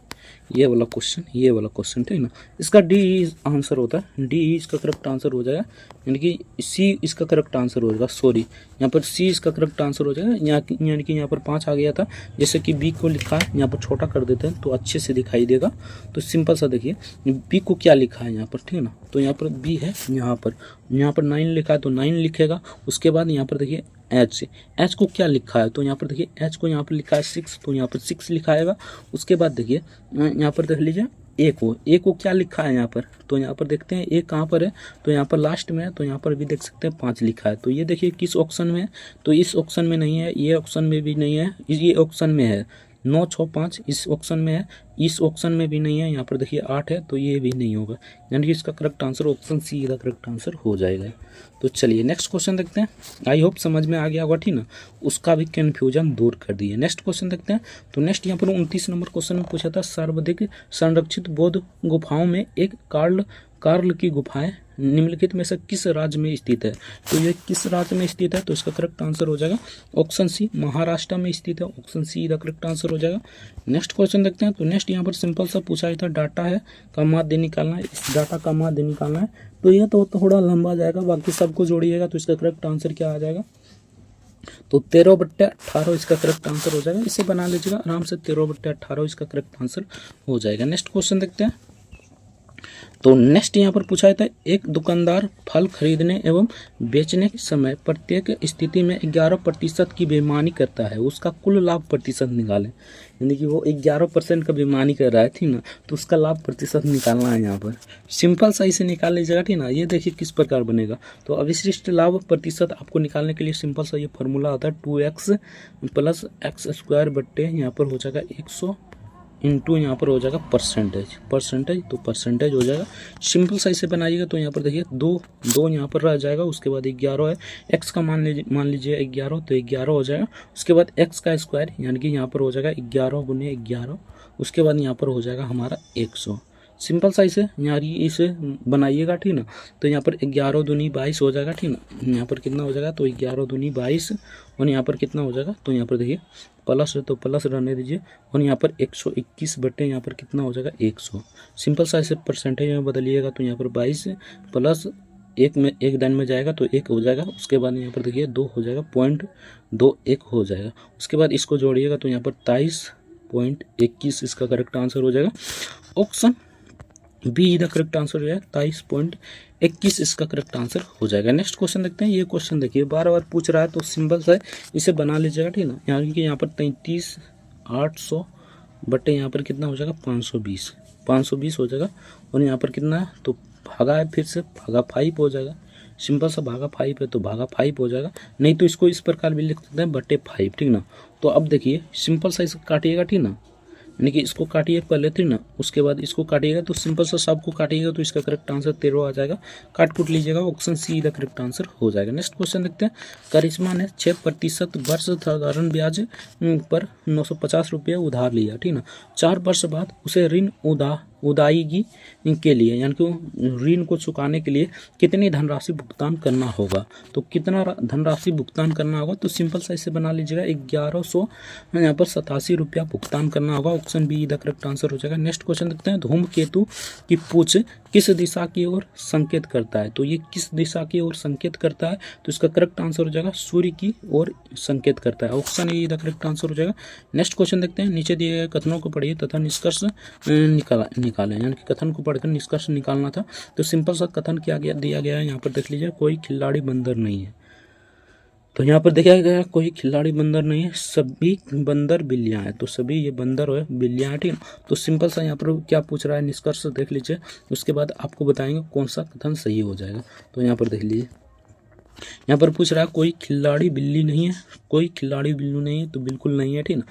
ये वाला क्वेश्चन, ठीक ना। इसका डी आंसर होता है, डी इसका करेक्ट आंसर हो जाएगा, यानी कि सी इसका करेक्ट आंसर हो जाएगा। सॉरी यहाँ पर सी इसका करेक्ट आंसर हो जाएगा, यानी कि यहाँ पर 5 आ गया था, जैसे कि बी को लिखा है यहाँ पर छोटा कर देते हैं तो अच्छे से दिखाई देगा। तो सिंपल सा देखिए बी को क्या लिखा है यहाँ पर, ठीक है ना। तो यहाँ पर बी है, यहाँ पर 9 लिखा है तो 9 लिखेगा। उसके बाद यहाँ पर देखिए एच को क्या लिखा है, तो यहाँ पर देखिए एच को यहाँ पर लिखा है 6, तो यहाँ पर 6 लिखाएगा। उसके बाद देखिए यहाँ पर देख लीजिए ए को क्या लिखा है यहाँ पर, तो यहाँ पर देखते हैं ए कहाँ पर है, तो यहाँ पर लास्ट में है, तो यहाँ पर भी देख सकते हैं 5 लिखा है। तो ये देखिए किस ऑप्शन में है, तो इस ऑप्शन में नहीं है, ये ऑप्शन में भी नहीं है, ये ऑप्शन में है 9, 6, 5 इस ऑप्शन में है, इस ऑप्शन में भी नहीं है, यहाँ पर देखिए 8 है तो ये भी नहीं होगा, यानी कि इसका करेक्ट आंसर ऑप्शन सी का करेक्ट आंसर हो जाएगा। तो चलिए नेक्स्ट क्वेश्चन देखते हैं। आई होप समझ में आ गया होगा, ठीक ना, उसका भी कन्फ्यूजन दूर कर दिए। नेक्स्ट क्वेश्चन देखते हैं। तो नेक्स्ट यहाँ पर 29 नंबर क्वेश्चन में पूछा था, सर्वाधिक संरक्षित बौद्ध गुफाओं में एक कार्ल की गुफाएं निम्नलिखित में से किस राज्य में स्थित है, तो ये किस राज्य में स्थित है, तो इसका करेक्ट आंसर हो जाएगा ऑप्शन सी, महाराष्ट्र में स्थित है। ऑप्शन सी का करेक्ट आंसर हो जाएगा। नेक्स्ट क्वेश्चन देखते हैं। तो नेक्स्ट यहाँ पर सिंपल सा पूछा था, डाटा है का माध्य निकालना है, इस डाटा का माध्य निकालना है, तो ये तो थोड़ा लंबा जाएगा, बाकी सबको जोड़िएगा तो इसका करेक्ट आंसर क्या आ जाएगा, तो 13/18 इसका करेक्ट आंसर हो जाएगा। इसे बना लीजिएगा आराम से, 13/18 इसका करेक्ट आंसर हो जाएगा। नेक्स्ट क्वेश्चन देखते हैं। तो नेक्स्ट यहाँ पर पूछा था, एक दुकानदार फल खरीदने एवं बेचने के समय प्रत्येक स्थिति में 11% की बेईमानी करता है, उसका कुल लाभ प्रतिशत निकालें, यानी कि वो 11% का बेईमानी कर रहा है, ठीक ना, तो उसका लाभ प्रतिशत निकालना है। यहाँ पर सिंपल सा इसे निकाल लीजिएगा, ठीक ना। ये देखिए किस प्रकार बनेगा, तो अविशिष्ट लाभ प्रतिशत आपको निकालने के लिए सिंपल सा ये फॉर्मूला आता है 2x + x² बट्टे यहाँ पर हो जाएगा इंटू यहाँ पर हो जाएगा परसेंटेज, तो परसेंटेज हो जाएगा। सिंपल सा इसे बनाइएगा तो यहाँ पर देखिए दो यहाँ पर रह जाएगा, उसके बाद 11 है, एक्स का मान लीजिए 11 तो 11 हो जाएगा। उसके बाद एक्स का स्क्वायर यानी कि यहाँ पर हो जाएगा 11 गुने 11, उसके बाद यहाँ पर हो जाएगा हमारा 100। सिंपल सा इसे यहाँ इसे बनाइएगा, ठीक ना। तो यहाँ पर 11 दूनी 22 हो जाएगा, ठीक ना। यहाँ पर कितना हो जाएगा तो 11 दूनी 22 और यहाँ पर कितना हो जाएगा तो यहाँ पर देखिए प्लस है तो प्लस रहने दीजिए और यहाँ पर 121 बटे यहाँ पर कितना हो जाएगा 100। सिंपल सा इसे परसेंटेज में बदलिएगा तो यहाँ पर 22 प्लस एक में एक दान में जाएगा तो 1 हो जाएगा। उसके बाद यहाँ पर देखिए 2 हो जाएगा, 0.21 हो जाएगा। उसके बाद इसको जोड़िएगा तो यहाँ पर 23.21 इसका करेक्ट आंसर हो जाएगा। Option be the correct answer हो जाएगा, 23.21 इसका करेक्ट आंसर हो जाएगा। नेक्स्ट क्वेश्चन देखते हैं। ये क्वेश्चन देखिए बार बार पूछ रहा है तो सिंपल सा इसे बना लीजिएगा, ठीक ना। यहाँ पर 33,800 बटे यहाँ पर कितना हो जाएगा 520 हो जाएगा और यहाँ पर कितना है तो भागा है, फिर से भागा 5 हो जाएगा। सिंपल सा भागा 5 है तो भागा 5 हो जाएगा, नहीं तो इसको इस प्रकार भी लिख सकते हैं बटे 5, ठीक ना। तो अब देखिए सिंपल सा इसे काटिएगा, ठीक ना, यानी कि इसको काटिए पहले, ठीक ना, उसके बाद इसको काटिएगा तो सिंपल सा सबको काटिएगा तो इसका करेक्ट आंसर 13 आ जाएगा। काट कुट लीजिएगा, option see the correct answer हो जाएगा। नेक्स्ट क्वेश्चन देखते हैं। करिश्मा ने 6% वर्ष साधारण ब्याज पर 950 रुपये उधार लिया, ठीक ना। 4 वर्ष बाद उसे ऋण उदायगी के लिए यानी कि ऋण को चुकाने के लिए कितनी धनराशि भुगतान करना होगा। तो कितना धनराशि भुगतान करना होगा तो सिंपल सा इसे बना लीजिएगा, 1100 यहाँ पर 87 रुपया भुगतान करना होगा। Option be the correct answer हो जाएगा। नेक्स्ट क्वेश्चन देखते हैं। धूमकेतु की पूंछ किस दिशा की ओर संकेत करता है। तो ये किस दिशा की ओर संकेत करता है तो इसका करेक्ट आंसर हो जाएगा सूर्य की ओर संकेत करता है। Option A the correct answer हो जाएगा। नेक्स्ट क्वेश्चन देखते हैं। नीचे दिए गए कथनों को पढ़िए तथा निष्कर्ष निकालें, यानी कि कथन को पढ़कर निष्कर्ष निकालना था। तो सिंपल सा कथन क्या दिया गया है, यहाँ पर देख लीजिए, कोई खिलाड़ी बंदर नहीं है। तो यहाँ पर देखा गया कोई खिलाड़ी बंदर नहीं है, सभी बंदर बिल्लियाँ हैं। तो सभी ये बंदर है बिल्लियाँ हैं, ठीक है। तो सिंपल सा यहाँ पर क्या पूछ रहा है, निष्कर्ष देख लीजिए, उसके बाद आपको बताएंगे कौन सा कथन सही हो जाएगा। तो यहाँ पर देख लीजिए, यहाँ पर पूछ रहा है कोई खिलाड़ी बिल्ली नहीं है, कोई खिलाड़ी बिल्लू नहीं है, तो बिल्कुल नहीं है, ठीक ना।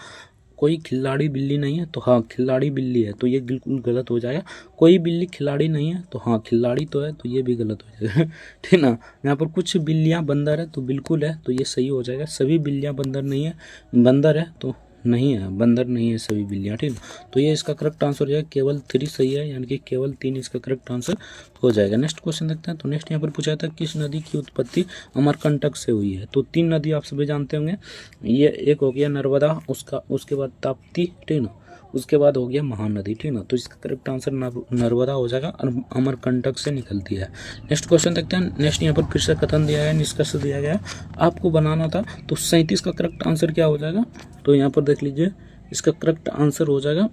कोई खिलाड़ी बिल्ली नहीं है तो हाँ खिलाड़ी बिल्ली है, तो ये बिल्कुल गलत हो जाएगा। कोई बिल्ली खिलाड़ी नहीं है तो हाँ खिलाड़ी तो है, तो ये भी गलत हो जाएगा, ठीक ना। यहाँ पर कुछ बिल्लियाँ बंदर है तो बिल्कुल है, तो ये सही हो जाएगा। सभी बिल्लियाँ बंदर नहीं है, बंदर है तो नहीं है, बंदर नहीं है सभी बिल्लियाँ, ठीक है। तो ये इसका करेक्ट आंसर हो जाएगा। केवल 3 सही है, यानी कि केवल 3 इसका करेक्ट आंसर हो जाएगा। नेक्स्ट क्वेश्चन देखते हैं। तो नेक्स्ट यहाँ पर पूछा था किस नदी की उत्पत्ति अमरकंटक से हुई है। तो 3 नदी आप सभी जानते होंगे, ये एक हो गया नर्मदा, उसके बाद ताप्ती, ठीक ना, उसके बाद हो गया महानदी, ठीक ना। तो इसका करेक्ट आंसर नर्मदा हो जाएगा, अमरकंटक से निकलती है। नेक्स्ट क्वेश्चन देखते हैं। नेक्स्ट यहाँ पर फिर से कथन दिया गया है, निष्कर्ष दिया गया है, आपको बनाना था। तो 37 का करेक्ट आंसर क्या हो जाएगा, तो यहाँ पर देख लीजिए, इसका करेक्ट आंसर हो जाएगा,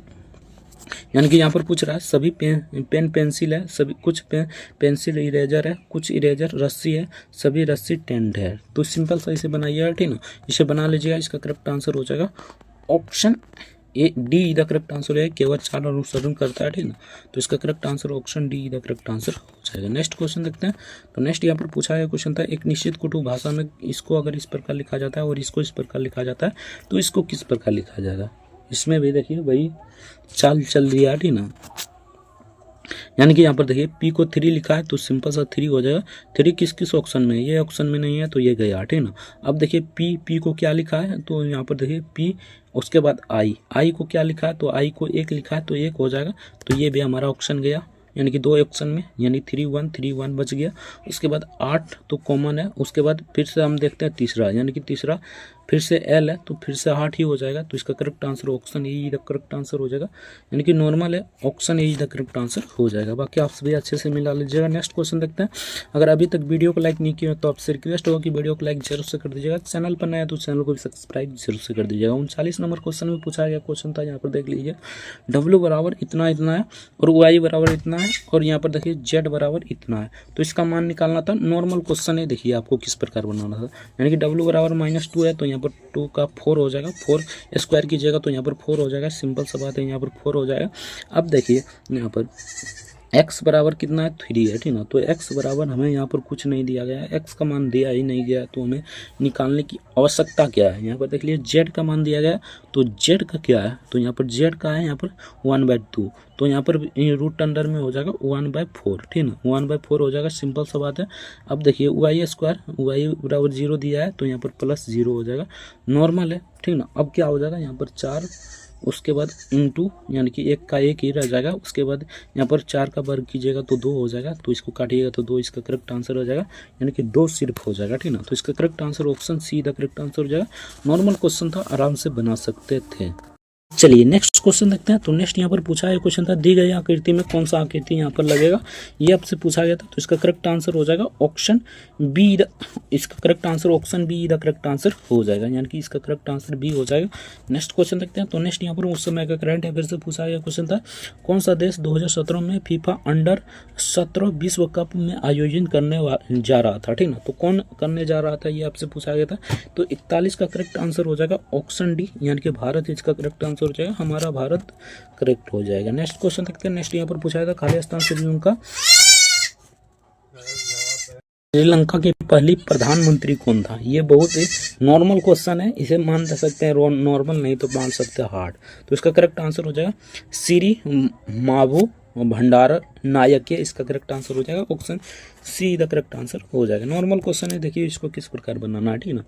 यानी कि यहाँ पर पूछ रहा है सभी पेन पेंसिल है, सभी कुछ पेंसिल इरेजर है, कुछ इरेजर रस्सी है, सभी रस्सी टेंट है। तो सिंपल सा इसे बनाइएगा, ठीक ना, इसे बना लीजिएगा। इसका करेक्ट आंसर हो जाएगा option A D the correct answer है, केवल 4 अनुसरण करता है, ठीक ना। तो इसका correct answer option D the correct answer हो जाएगा। नेक्स्ट क्वेश्चन देखते हैं। तो नेक्स्ट यहाँ पर पूछा गया क्वेश्चन था, एक निश्चित कुटु भाषा में इसको अगर इस प्रकार लिखा जाता है और इसको इस प्रकार लिखा जाता है तो इसको किस प्रकार लिखा जाएगा। इसमें भी देखिए भाई चाल चल रही है, ठीक ना, यानी कि यहाँ पर देखिए पी को 3 लिखा है तो सिंपल सा 3 हो जाएगा। 3 किस किस ऑप्शन में है, ये ऑप्शन में नहीं है तो ये गया, ठीक ना। अब देखिए पी को क्या लिखा है, तो यहाँ पर देखिए पी, उसके बाद आई को क्या लिखा है, तो आई को 1 लिखा है तो 1 हो जाएगा। तो ये भी हमारा ऑप्शन गया, यानी कि 2 ऑप्शन में, यानी 3 1 बच गया। उसके बाद 8 तो कॉमन है। उसके बाद फिर से हम देखते हैं तीसरा, यानी कि तीसरा फिर से एल है तो फिर से 8 ही हो जाएगा। तो इसका correct answer option A the correct answer हो जाएगा, यानी कि नॉर्मल है, option A the correct answer हो जाएगा। बाकी आप सभी अच्छे से मिला लीजिएगा। नेक्स्ट क्वेश्चन देखते हैं। अगर अभी तक वीडियो को लाइक नहीं किया तो आपसे रिक्वेस्ट होगा कि वीडियो को लाइक जरूर से कर दीजिएगा। चैनल पर नया तो चैनल को भी सब्सक्राइब जरूर से कर दीजिएगा। 39 नंबर क्वेश्चन में पूछा गया क्वेश्चन था, यहाँ पर देख लीजिए, डब्ल्यू बराबर इतना इतना है और वाई बराबर इतना है और यहाँ पर देखिए जेड बराबर इतना है। तो इसका मान निकालना था। नॉर्मल क्वेश्चन है, देखिए आपको किस प्रकार बनाना था, यानी कि डब्ल्यू बराबर -2 है तो यहाँ पर 2 का 4 हो जाएगा, 4 स्क्वायर कीजिएगा तो यहाँ पर 4 हो जाएगा। सिंपल सा बात है, यहाँ पर 4 हो जाएगा। अब देखिए यहाँ पर x बराबर कितना है 3 है, ठीक ना। तो x बराबर हमें यहाँ पर कुछ नहीं दिया गया है, x का मान दिया ही नहीं गया, तो हमें निकालने की आवश्यकता क्या है। यहाँ पर देख लीजिए z का मान दिया गया है, तो z का क्या है, तो यहाँ पर z का है यहाँ पर 1/2, तो यहाँ पर रूट अंडर में हो जाएगा 1/4, ठीक ना, 1/4 हो जाएगा, सिंपल सा बात है। अब देखिए y² y बराबर 0 दिया है, तो यहाँ पर +0 हो जाएगा, नॉर्मल है, ठीक ना। अब क्या हो जाएगा यहाँ पर 4, उसके बाद इंटू यानी कि 1 का 1 ही रह जाएगा, उसके बाद यहाँ पर 4 का वर्ग कीजिएगा तो 2 हो जाएगा, तो इसको काटिएगा तो 2 इसका करेक्ट आंसर हो जाएगा, यानी कि 2 सिर्फ हो जाएगा, ठीक ना। तो इसका correct answer option see the correct answer हो जाएगा। नॉर्मल क्वेश्चन था, आराम से बना सकते थे। चलिए नेक्स्ट क्वेश्चन देखते हैं। तो नेक्स्ट यहाँ पर पूछा है क्वेश्चन था, दी गई आकृति में कौन सा आकृति यहाँ पर लगेगा, ये आपसे पूछा गया था। तो इसका करेक्ट आंसर हो जाएगा ऑप्शन बी, इसका correct answer option be the correct answer हो जाएगा, यानी कि इसका करेक्ट आंसर बी हो जाएगा। नेक्स्ट क्वेश्चन देखते हैं। तो नेक्स्ट यहाँ पर उस समय का करंट अफेयर से पूछा गया क्वेश्चन था, कौन सा देश 2017 में फीफा अंडर-17 विश्व कप में आयोजन करने जा रहा था, ठीक ना। तो कौन करने जा रहा था ये आपसे पूछा गया था। तो 41 का करेक्ट आंसर हो जाएगा ऑप्शन डी, यानी कि भारत इसका करेक्ट आंसर हो जाएगा, हमारा भारत करेक्ट हो जाएगा। नेक्स्ट क्वेश्चन देखते हैं। नेक्स्ट यहाँ पर पूछा था, खालिस्तान श्रीलंका की पहली प्रधानमंत्री कौन था। ये बहुत ही नॉर्मल क्वेश्चन है, इसे मान सकते हैं नॉर्मल, नहीं तो मान सकते हैं हार्ड। तो इसका करेक्ट आंसर हो जाएगा सिरी मावो भंडार नायक, इसका करेक्ट आंसर हो जाएगा option see the correct answer हो जाएगा। नॉर्मल क्वेश्चन है, देखिए इसको किस प्रकार बनाना है, ठीक ना।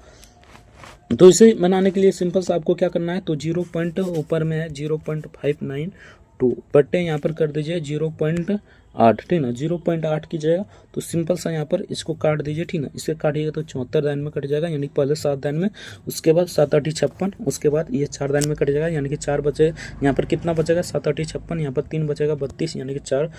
तो इसे बनाने के लिए सिंपल सा आपको क्या करना है, तो 0 पॉइंट ऊपर में है 0.592 बट्टे यहाँ पर कर दीजिए 0.8, ठीक ना, 0.8 कीजिएगा। तो सिंपल सा यहाँ पर इसको काट दीजिए, ठीक ना। इसे काटिएगा तो 74 दान में कट जाएगा, यानी पहले 7 दान में, उसके बाद 7 8 56, उसके बाद ये 4 दान में कट जाएगा, यानी कि 4 बचे। यहाँ पर कितना बचेगा 7 8 56, यहाँ पर 3 बचेगा 32, यानी कि 4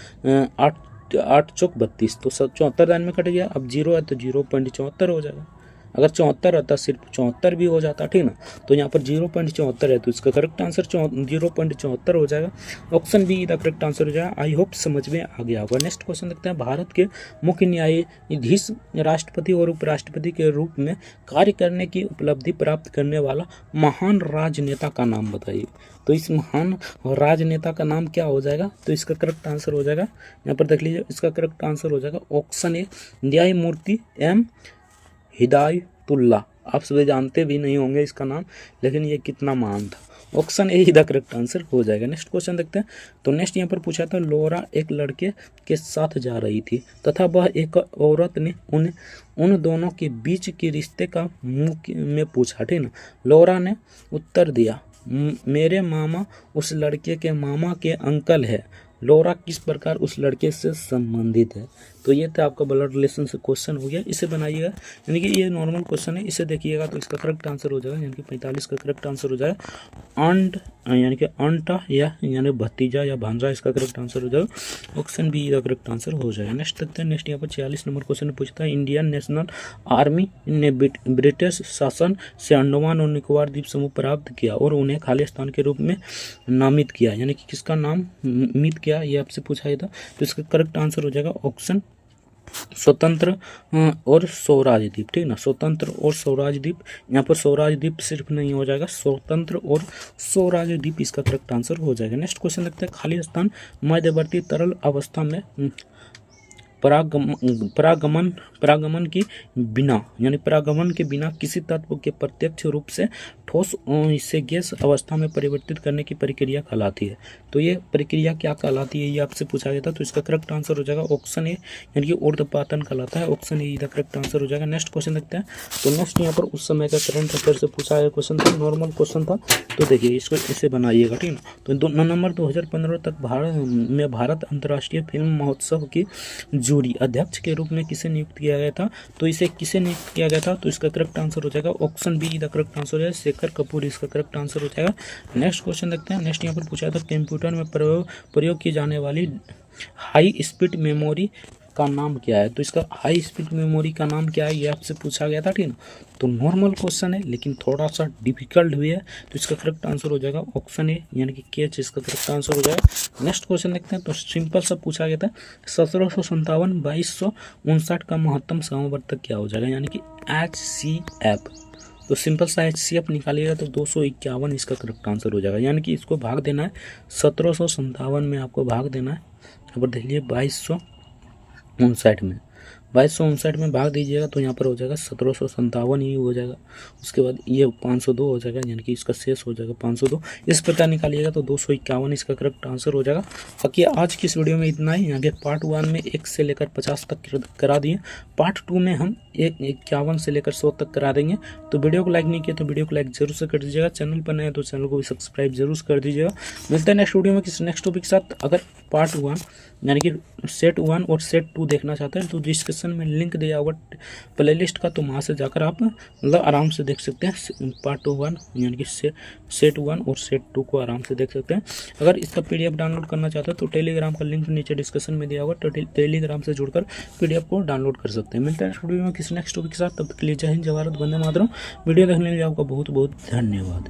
8 चौक 32, तो 74 दान में कट गया। अब 0 है तो 0.74 हो जाएगा, अगर 74 रहता सिर्फ 74 भी हो जाता, ठीक ना। तो यहाँ पर 0.74 है, तो इसका करेक्ट आंसर 0.74 हो जाएगा, option be the correct answer हो जाएगा। आई होप समझ में आ गया होगा। नेक्स्ट क्वेश्चन देखते हैं, भारत के मुख्य न्यायाधीश राष्ट्रपति और उपराष्ट्रपति के रूप में कार्य करने की उपलब्धि प्राप्त करने वाला महान राजनेता का नाम बताइए। तो इस महान राजनेता का नाम क्या हो जाएगा, तो इसका करेक्ट आंसर हो जाएगा, यहाँ पर देख लीजिए, इसका करेक्ट आंसर हो जाएगा ऑप्शन ए न्यायमूर्ति एम हिदायतुल्लाह। आप सभी जानते भी नहीं होंगे इसका नाम, लेकिन ये कितना महान था, option A he the correct answer हो जाएगा। नेक्स्ट क्वेश्चन देखते हैं। तो नेक्स्ट यहाँ पर पूछा था, लोरा एक लड़के के साथ जा रही थी तथा वह एक औरत ने उन दोनों के बीच के रिश्ते का मुंह में पूछा, ठीक ना। लोरा ने उत्तर दिया, मेरे मामा उस लड़के के मामा के अंकल है। लोरा किस प्रकार उस लड़के से संबंधित है। तो ये था आपका ब्लड रिलेशन से क्वेश्चन हो गया, इसे बनाइएगा, यानी कि ये नॉर्मल क्वेश्चन है, इसे देखिएगा तो इसका करेक्ट आंसर हो जाएगा, यानी कि 45 का करेक्ट आंसर हो जाएगा अंट, यानी कि अंटा या यानी भतीजा या भांजा, इसका करेक्ट आंसर हो जाएगा, ऑप्शन बी का करेक्ट आंसर हो जाएगा। नेक्स्ट देखते हैं। नेक्स्ट यहाँ पर 46 नंबर क्वेश्चन पूछता है, इंडियन नेशनल आर्मी ने ब्रिटिश शासन से अंडमान और निकोबार द्वीप समूह प्राप्त किया और उन्हें खालिस्तान के रूप में नामित किया, यानी कि किसका नाम मित किया, ये आपसे पूछा गया था। तो इसका करेक्ट आंसर हो जाएगा ऑप्शन स्वतंत्र और स्वराज द्वीप, ठीक ना, स्वतंत्र और स्वराज द्वीप। यहाँ पर स्वराज द्वीप सिर्फ नहीं हो जाएगा, स्वतंत्र और स्वराज द्वीप इसका करेक्ट आंसर हो जाएगा। नेक्स्ट क्वेश्चन देखते हैं, खालिस्तान मध्यवर्ती तरल अवस्था में परागमन के बिना, यानी परागमन के बिना किसी तत्व के प्रत्यक्ष रूप से ठोस से गैस अवस्था में परिवर्तित करने की प्रक्रिया कहलाती है। तो ये प्रक्रिया क्या कहलाती है, ये आपसे पूछा गया था। तो इसका करेक्ट आंसर हो जाएगा ऑप्शन ए, यानी कि ऊर्ध्वपातन कहलाता है, option A the correct answer हो जाएगा। नेक्स्ट क्वेश्चन देखते हैं। तो नेक्स्ट यहाँ पर उस समय का करंट अफेयर से पूछा गया क्वेश्चन था, नॉर्मल क्वेश्चन था। तो देखिए इसको इसे बनाइएगा, ठीक है। तो नवंबर 2015 तक भारत अंतर्राष्ट्रीय फिल्म महोत्सव की जूरी अध्यक्ष के रूप में किसे नियुक्त किया गया था। तो इसे किसे नियुक्त किया गया था, तो इसका करेक्ट आंसर हो जाएगा option be the correct answer हो जाएगा, शेखर कपूर इसका करेक्ट आंसर हो जाएगा। नेक्स्ट क्वेश्चन देखते हैं। नेक्स्ट यहाँ पर पूछा था, कंप्यूटर में प्रयोग की जाने वाली हाई स्पीड मेमोरी का नाम क्या है। तो इसका हाई स्पीड मेमोरी का नाम क्या है, ये आपसे पूछा गया था, ठीक ना। तो नॉर्मल क्वेश्चन है, लेकिन थोड़ा सा डिफिकल्ट भी है। तो इसका करेक्ट आंसर हो जाएगा ऑप्शन ए, यानी कि केच इसका करेक्ट आंसर हो जाएगा। नेक्स्ट क्वेश्चन देखते हैं। तो सिंपल सा पूछा गया था, 1757 2259 का महत्तम समवर्तक क्या हो जाएगा, यानी कि HCF। तो सिंपल सा HCF निकालिएगा तो 251 इसका करेक्ट आंसर हो जाएगा, यानी कि इसको भाग देना है 1757 में, आपको भाग देना है यहाँ पर देख लीजिए 2259 में 2259 में भाग दीजिएगा तो यहाँ पर हो जाएगा 1757 ही हो जाएगा। उसके बाद ये 502 हो जाएगा, यानी कि इसका शेष हो जाएगा 502। इस प्रकार निकालिएगा तो 251 इसका करेक्ट आंसर हो जाएगा। बाकी आज की इस वीडियो में इतना ही। आगे पार्ट 1 में 1 से लेकर 50 तक करा दिए, पार्ट 2 में हम 51 से लेकर 100 तक करा देंगे। तो वीडियो को लाइक नहीं किया तो वीडियो को लाइक जरूर से कर दीजिएगा, चैनल पर नए तो चैनल को भी सब्सक्राइब जरूर कर दीजिएगा। मिलते हैं नेक्स्ट वीडियो में किसी नेक्स्ट टॉपिक के साथ। अगर पार्ट 1 यानी कि सेट 1 और सेट 2 देखना चाहते हैं तो डिस्क्रिप्शन में लिंक दिया हुआ प्लेलिस्ट का, तो वहाँ से जाकर आप मतलब आराम से देख सकते हैं। पार्ट 1 यानी कि सेट 1 और सेट 2 को आराम से देख सकते हैं। अगर इसका PDF डाउनलोड करना चाहते हैं तो टेलीग्राम का लिंक नीचे डिस्क्रिप्शन में दिया हुआ, तो टेलीग्राम से जुड़कर PDF को डाउनलोड कर सकते हैं। मिलते हैं नेक्स्ट वीडियो में किसी नेक्स्ट टॉपिक के साथ, तब तक के लिए जय हिंद, जय भारत, वंदे मातरम। वीडियो देखने के लिए आपका बहुत बहुत धन्यवाद।